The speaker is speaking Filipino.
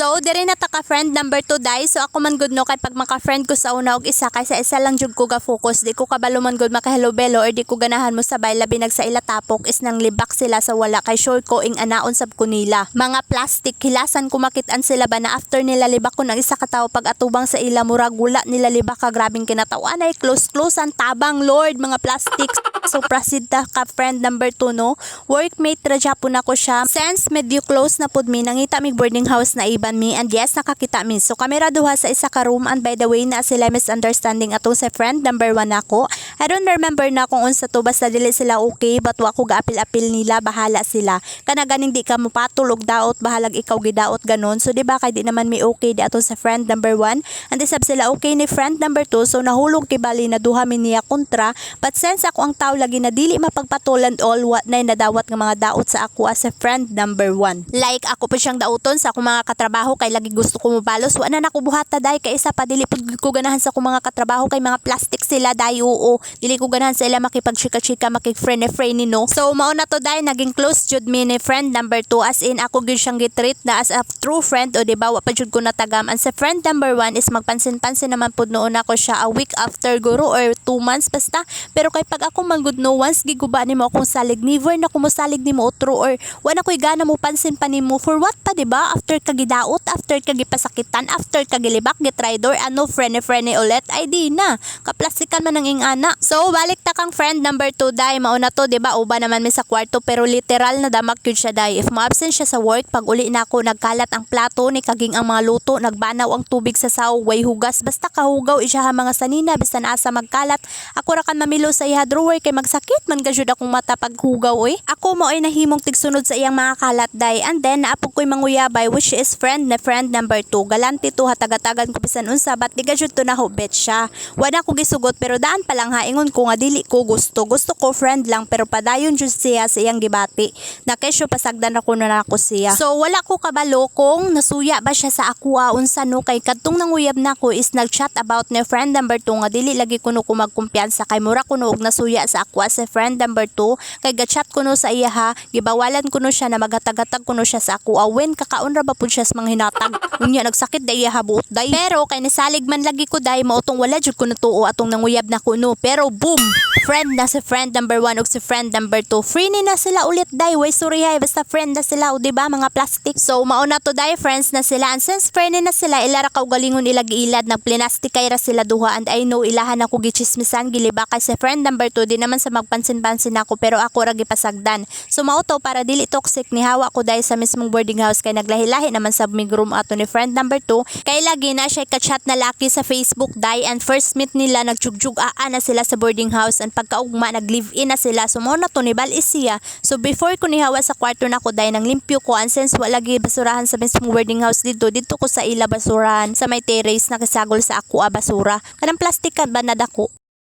So diri na ta ka friend number 2 day. So ako man gud no kay pag maka-friend ko sa una og isa kaysa isa lang jud ko ga focus. Di ko kabalo man gud maka-hello bello or di ko ganahan mo sabay labi nag sa ila tapok is nang libak sila sa wala kay sure ko ing anaon sab ko nila. Mga plastic hilasan ko makit-an sila ba na after nila libak ko ng isa ka tawo pag atubang sa ila murag wala nila libak ka grabing kinatawa na close ang tabang lord mga plastic. So prasidda ka friend number 2 no. Workmate ra japon ako siya. Since medyo close na pud mi nangita mi boarding house na iban mi and yes nakakita mi. So kami ra duha sa isa ka room and by the way na sila misunderstanding atong sa friend number 1 ako. I don't remember na kung unsa to basta dili sila okay but wa ko gaapil-apil nila bahala sila. Kana ganing di ka mo patulog daot bahalag ikaw gidaot ganon. So di ba kay di naman mi okay di atong sa friend number 1 and sab sila okay ni friend number 2 so nahulog kibali na duha mi niya kontra but since ako ang tao lagi na dili mapagpatulan all what na nadawat nga mga daot sa ako as a friend number 1. Like ako pa siyang dauton sa akong mga katrabaho kay lagi gusto ko mobalos wa na nako buhata day kay isa pa dili pud ko ganahan sa akong mga katrabaho kay mga plastic sila day oo dili ko ganahan sa ila makipagchika-chika makig-friend no. So mao na to day naging close jud mi ni friend number 2 as in ako gyud siyang gitreat na as a true friend o di ba wa pa jud ko natagam and sa friend number 1 is magpansin-pansin naman pud noon ako siya a week after guro or 2 months basta pero kay pag ako man good no once giguba nimo akong salig never na ko mosalig nimo true or wala ko'y gana mo pansin pa nimo for what pa diba after kagidaot after kagipasakitan after kagilibak gitridor ano friend ulit ay di na kaplastikan man ang ingana. So balik ta kang friend number 2 day mao na to diba uba naman mi sa kwarto pero literal na damak yun siya day if ma-absent siya sa work pag uli na ako nagkalat ang plato ni kaging ang mga luto nagbanaw ang tubig sa saw way hugas basta kahugaw isya ha mga sanina bisan asa magkalat ako ra kan mamilo sa iha drawer kay magsakit man gasyud akong mata pag hugaw oy. Ako mo ay nahimong tigsunod sa iyang mga kalat day and then naapog ko'y manguyabay which is friend number 2 galanti to hatagatagan ko bisan unsa bat di gasyud to nahubet siya. Wala ko gisugot pero daan pa lang ha ingon ko nga dili ko gusto ko friend lang pero padayon jud siya sa iyang gibati na kesyo pasagdan ako na ako siya. So wala ko kabalo kung nasuya ba siya sa ako unsa no kay kadtong nanguyab nako is nagchat about ni friend number 2 nga dili lagi kuno ko magkumpiyansa kay mura kuno og nasuya sa ako as a friend number 2 kay gachat kuno sa iya ha gibawalan kuno siya na maghatag-hatag kuno siya sa ako awen kakaon ra ba pud siya sa mga hinatag unya nagsakit day ha buot day pero kay nasalig man lagi ko day mao tong wala jud ko natuo atong nanguyab na kuno pero boom friend na si friend number 1 ug si friend number 2 free ni na sila ulit day way sorry hay basta friend na sila o di ba mga plastic. So mao na to day friends na sila and since friend na sila ila ra kaugalingon ila giilad nagplastic kay ra sila duha and I know ilahan ako gichismisan giliba kay si friend number 2 di naman sa magpansin-pansin ako pero ako ra gipasagdan. So mao to para dili toxic ni hawa ko day sa mismong boarding house kay naglahi-lahi naman sa migroom ato ni friend number 2 kay lagi na siya ka-chat na laki sa Facebook day and first meet nila nagjugjug-aan na sila sa boarding house and pagkaugma nag-live-in na sila so mao na to ni balis siya. So before ko nihawa sa kwarto na ko day nang limpyo ko and since wala gi basurahan sa mismong boarding house dito ko sa ila basurahan sa may terrace nakasagol sa ako basura kanang plastic ka ba nadako